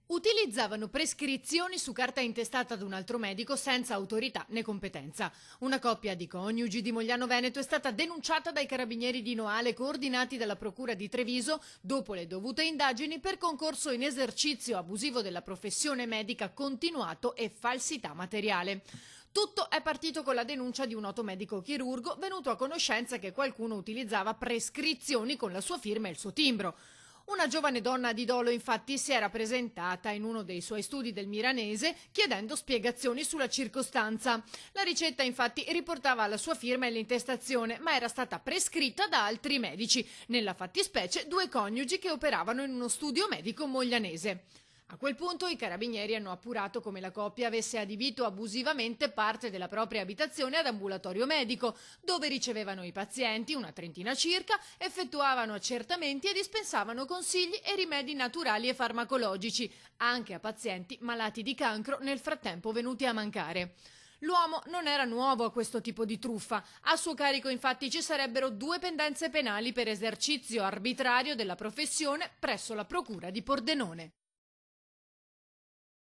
Utilizzavano prescrizioni su carta intestata ad un altro medico senza autorità né competenza. Una coppia di coniugi di Mogliano Veneto è stata denunciata dai carabinieri di Noale coordinati dalla procura di Treviso dopo le dovute indagini per concorso in esercizio abusivo della professione medica continuato e falsità materiale. Tutto è partito con la denuncia di un noto medico chirurgo venuto a conoscenza che qualcuno utilizzava prescrizioni con la sua firma e il suo timbro. Una giovane donna di Dolo infatti si era presentata in uno dei suoi studi del Milanese chiedendo spiegazioni sulla circostanza. La ricetta infatti riportava la sua firma e l'intestazione, ma era stata prescritta da altri medici, nella fattispecie due coniugi che operavano in uno studio medico moglianese. A quel punto i carabinieri hanno appurato come la coppia avesse adibito abusivamente parte della propria abitazione ad ambulatorio medico, dove ricevevano i pazienti, una trentina circa, effettuavano accertamenti e dispensavano consigli e rimedi naturali e farmacologici, anche a pazienti malati di cancro nel frattempo venuti a mancare. L'uomo non era nuovo a questo tipo di truffa. A suo carico infatti ci sarebbero 2 pendenze penali per esercizio arbitrario della professione presso la procura di Pordenone.